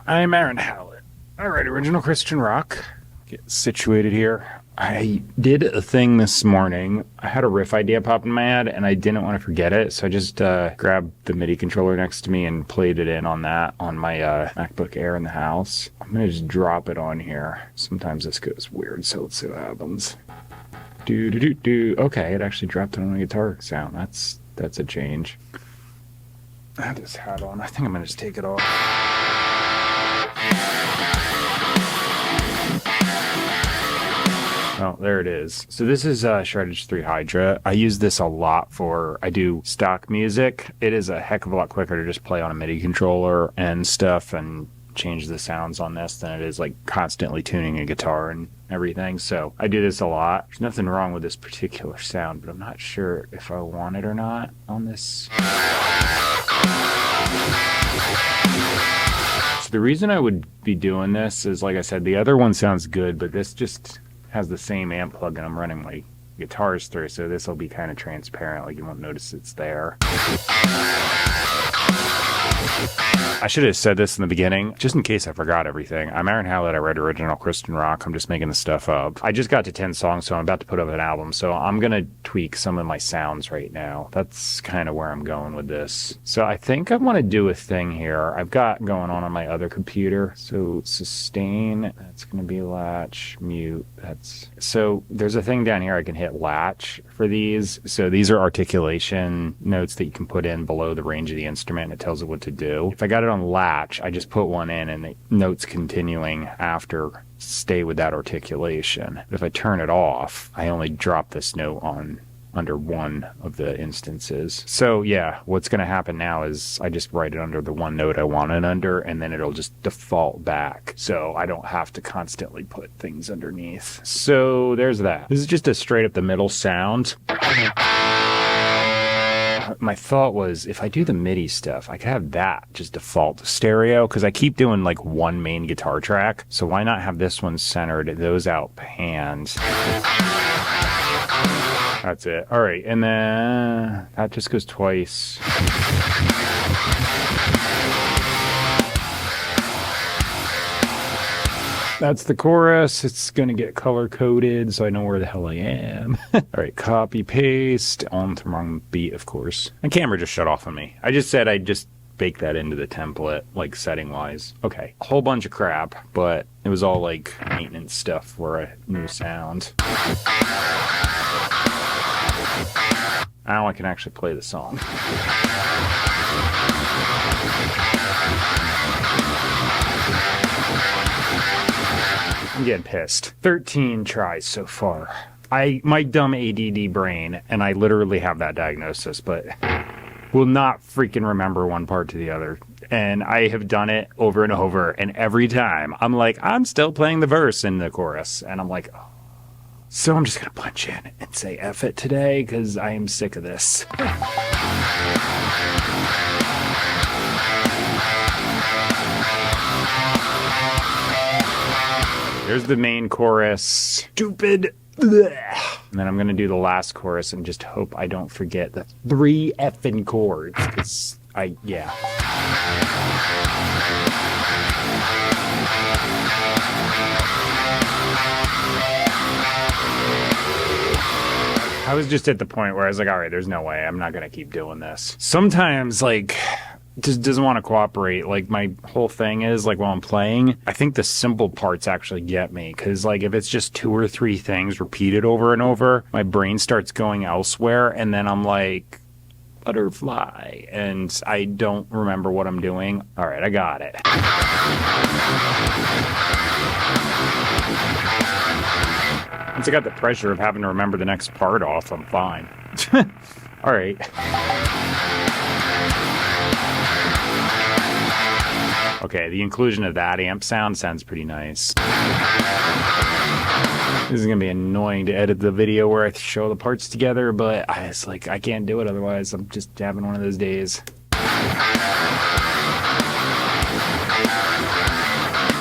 I'm Aaron Hallett. I write original Christian rock. Get situated here. I did a thing this morning. I had a riff idea pop in my head, and I didn't want to forget it, so I just grabbed the MIDI controller next to me and played it in on that on my MacBook Air in the house. I'm going to just drop it on here. Sometimes this goes weird, so let's see what happens. Do. Okay, it actually dropped it on a guitar sound. That's a change. I have this hat on. I think I'm going to just take it off. Oh, there it is. So this is Shreddage 3 Hydra. I use this a lot I do stock music. It is a heck of a lot quicker to just play on a MIDI controller and stuff and change the sounds on this than it is like constantly tuning a guitar and everything. So I do this a lot. There's nothing wrong with this particular sound, but I'm not sure if I want it or not on this. So the reason I would be doing this is, like I said, the other one sounds good, but this just has the same amp plug and I'm running my guitars through, so this will be kind of transparent, like you won't notice it's there. I should have said this in the beginning, just in case I forgot everything. I'm Aaron Hallett. I write original Christian rock. I'm just making the stuff up. I just got to 10 songs, so I'm about to put up an album, so I'm going to tweak some of my sounds right now. That's kind of where I'm going with this. So I think I want to do a thing here. I've got going on my other computer. So sustain, that's going to be latch, mute. So there's a thing down here I can hit latch for these. So these are articulation notes that you can put in below the range of the instrument. It tells it what to do. If I got it on latch, I just put one in and the notes continuing after stay with that articulation. But if I turn it off, I only drop this note on under one of the instances. So yeah, what's going to happen now is I just write it under the one note I want it under, and then it'll just default back. So I don't have to constantly put things underneath. So there's that. This is just a straight up the middle sound. My thought was, if I do the MIDI stuff, I could have that just default stereo, because I keep doing like one main guitar track. So why not have this one centered, those out panned? That's it. All right, and then that just goes twice. That's the chorus. It's going to get color coded so I know where the hell I am. All right, copy, paste. On the wrong beat, of course. My camera just shut off on me. I just said I'd just bake that into the template, like setting wise. Okay, a whole bunch of crap, but it was all like maintenance stuff for a new sound. Now I can actually play the song. I'm getting pissed. 13 tries so far. My dumb ADD brain, and I literally have that diagnosis, but will not freaking remember one part to the other. And I have done it over and over, and every time I'm like, I'm still playing the verse in the chorus, and I'm like, oh. So I'm just gonna punch in and say F it today, because I am sick of this. There's the main chorus. Stupid. Blech. And then I'm going to do the last chorus and just hope I don't forget the 3 effing chords. Because yeah. I was just at the point where I was like, all right, there's no way. I'm not going to keep doing this. Sometimes, like, just doesn't want to cooperate. Like, my whole thing is, like, while I'm playing, I think the simple parts actually get me, because, like, if it's just 2 or 3 things repeated over and over, my brain starts going elsewhere, and then I'm like, butterfly, and I don't remember what I'm doing. All right, I got it. Once I got the pressure of having to remember the next part off, I'm fine. All right. Okay, the inclusion of that amp sound sounds pretty nice. This is going to be annoying to edit the video where I show the parts together, but it's like I can't do it otherwise. I'm just having one of those days.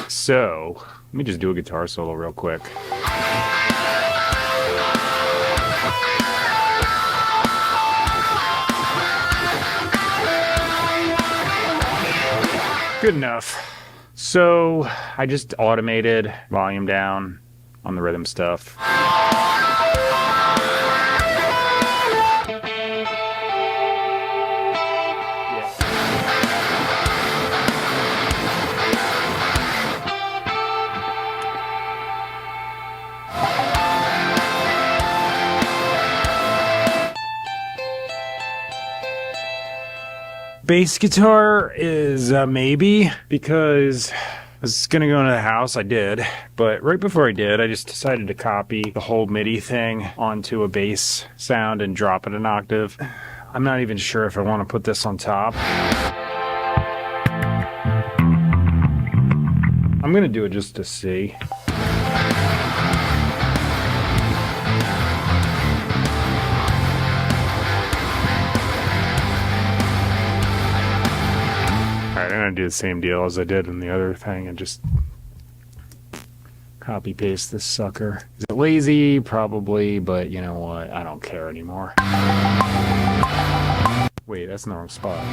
So, let me just do a guitar solo real quick. Good enough. So I just automated volume down on the rhythm stuff. Bass guitar is a maybe, because I was gonna go into the house, I did, but right before I did, I just decided to copy the whole MIDI thing onto a bass sound and drop it an octave. I'm not even sure if I want to put this on top. I'm gonna do it just to see. I'm gonna do the same deal as I did in the other thing and just copy paste this sucker. Is it lazy? Probably, but you know what? I don't care anymore. Wait, that's in the wrong spot.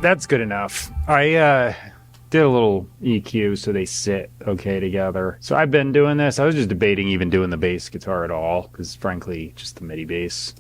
That's good enough. I did a little EQ so they sit okay together. So I've been doing this. I was just debating even doing the bass guitar at all, because frankly, just the MIDI bass.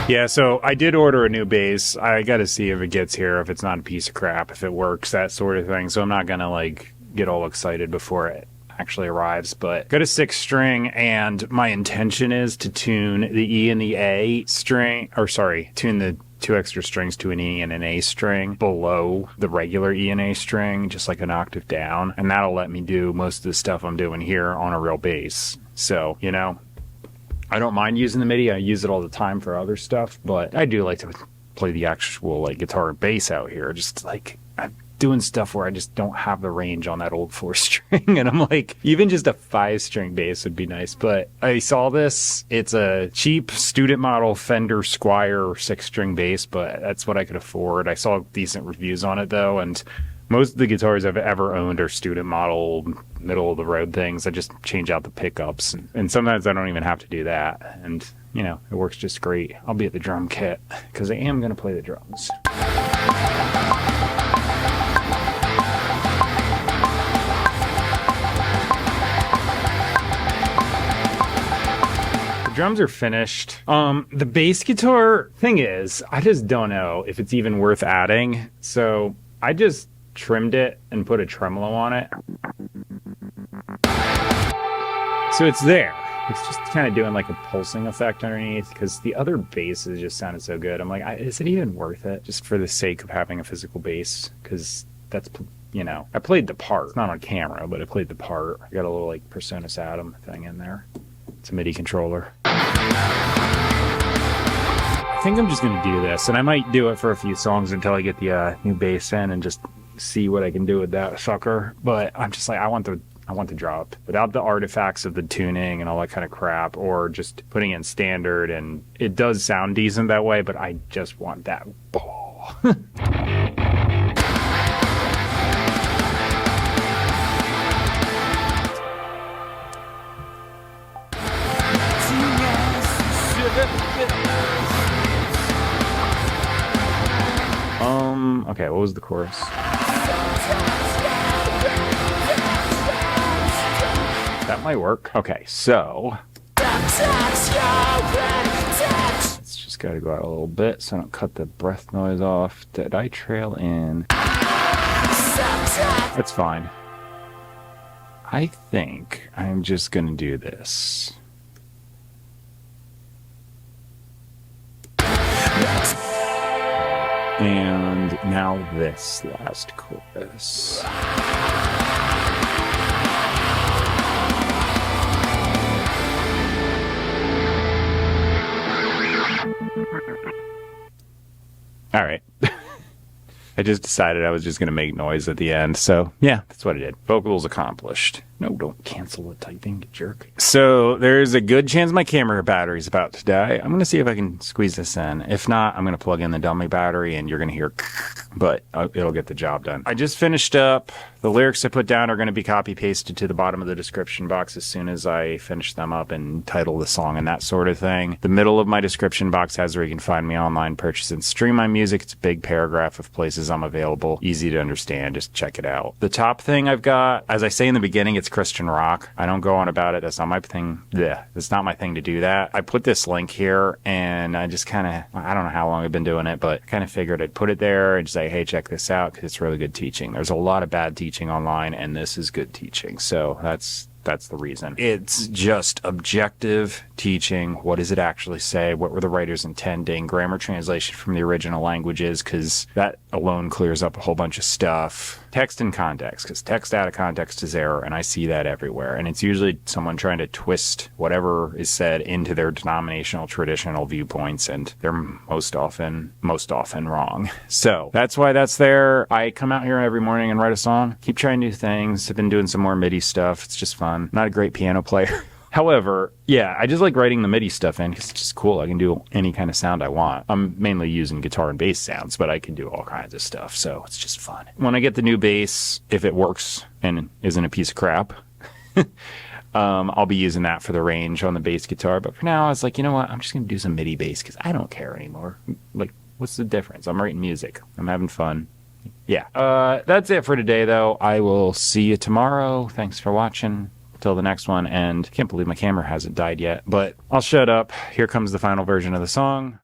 Yeah, so I did order a new bass. I gotta see if it gets here, if it's not a piece of crap, if it works, that sort of thing. So I'm not gonna like get all excited before it actually arrives, but got a 6-string, and my intention is to tune the E and the A string, or sorry, tune the 2 extra strings to an E and an A string below the regular E and A string, just like an octave down, and that'll let me do most of the stuff I'm doing here on a real bass. So, you know, I don't mind using the MIDI. I use it all the time for other stuff, but I do like to play the actual like guitar and bass out here. Just like I'm doing stuff where I just don't have the range on that old 4-string, and I'm like, even just a 5-string bass would be nice. But I saw this. It's a cheap student model Fender Squier 6-string bass, but that's what I could afford. I saw decent reviews on it though, and most of the guitars I've ever owned are student model, middle of the road things. I just change out the pickups, and sometimes I don't even have to do that. And, you know, it works just great. I'll be at the drum kit, because I am going to play the drums. The drums are finished. The bass guitar thing is, I just don't know if it's even worth adding. So I just trimmed it and put a tremolo on it. So it's there. It's just kind of doing like a pulsing effect underneath, because the other basses just sounded so good. I'm like, is it even worth it just for the sake of having a physical bass? Because that's, you know, I played the part. It's not on camera, but I played the part. I got a little like PreSonus Atom thing in there. It's a MIDI controller. I think I'm just going to do this, and I might do it for a few songs until I get the new bass in and just see what I can do with that sucker. But I'm just like, I want the drop without the artifacts of the tuning and all that kind of crap, or just putting in standard, and it does sound decent that way, but I just want that ball. Okay, what was the chorus? That might work. Okay, so it's just got to go out a little bit so I don't cut the breath noise off. Did I trail in? That's fine. I think I'm just going to do this. And now this last chorus. All right. I just decided I was just going to make noise at the end. So, yeah, that's what I did. Vocals accomplished. No, don't cancel the typing, jerk. So there's a good chance my camera battery's about to die. I'm going to see if I can squeeze this in. If not, I'm going to plug in the dummy battery and you're going to hear, but it'll get the job done. I just finished up. The lyrics I put down are going to be copy pasted to the bottom of the description box as soon as I finish them up and title the song and that sort of thing. The middle of my description box has where you can find me online, purchase and stream my music. It's a big paragraph of places I'm available. Easy to understand. Just check it out. The top thing I've got, as I say in the beginning, it's Christian rock. I don't go on about it. That's not my thing. Yeah, it's not my thing to do that. I put this link here and I just kind of, I don't know how long I've been doing it, but I kind of figured I'd put it there and say, hey, check this out because it's really good teaching. There's a lot of bad teaching online and this is good teaching. So that's the reason. It's just objective teaching. What does it actually say? What were the writers intending? Grammar translation from the original languages, because that alone clears up a whole bunch of stuff. Text and context, because text out of context is error, and I see that everywhere. And it's usually someone trying to twist whatever is said into their denominational, traditional viewpoints, and they're most often wrong. So that's why that's there. I come out here every morning and write a song. Keep trying new things. I've been doing some more MIDI stuff. It's just fun. Not a great piano player. However, yeah, I just like writing the MIDI stuff in because it's just cool. I can do any kind of sound I want. I'm mainly using guitar and bass sounds, but I can do all kinds of stuff, so it's just fun. When I get the new bass, if it works and isn't a piece of crap, I'll be using that for the range on the bass guitar. But for now, I was like, you know what? I'm just going to do some MIDI bass because I don't care anymore. Like, what's the difference? I'm writing music. I'm having fun. Yeah. That's it for today, though. I will see you tomorrow. Thanks for watching. Till the next one, and I can't believe my camera hasn't died yet, but I'll shut up. Here comes the final version of the song.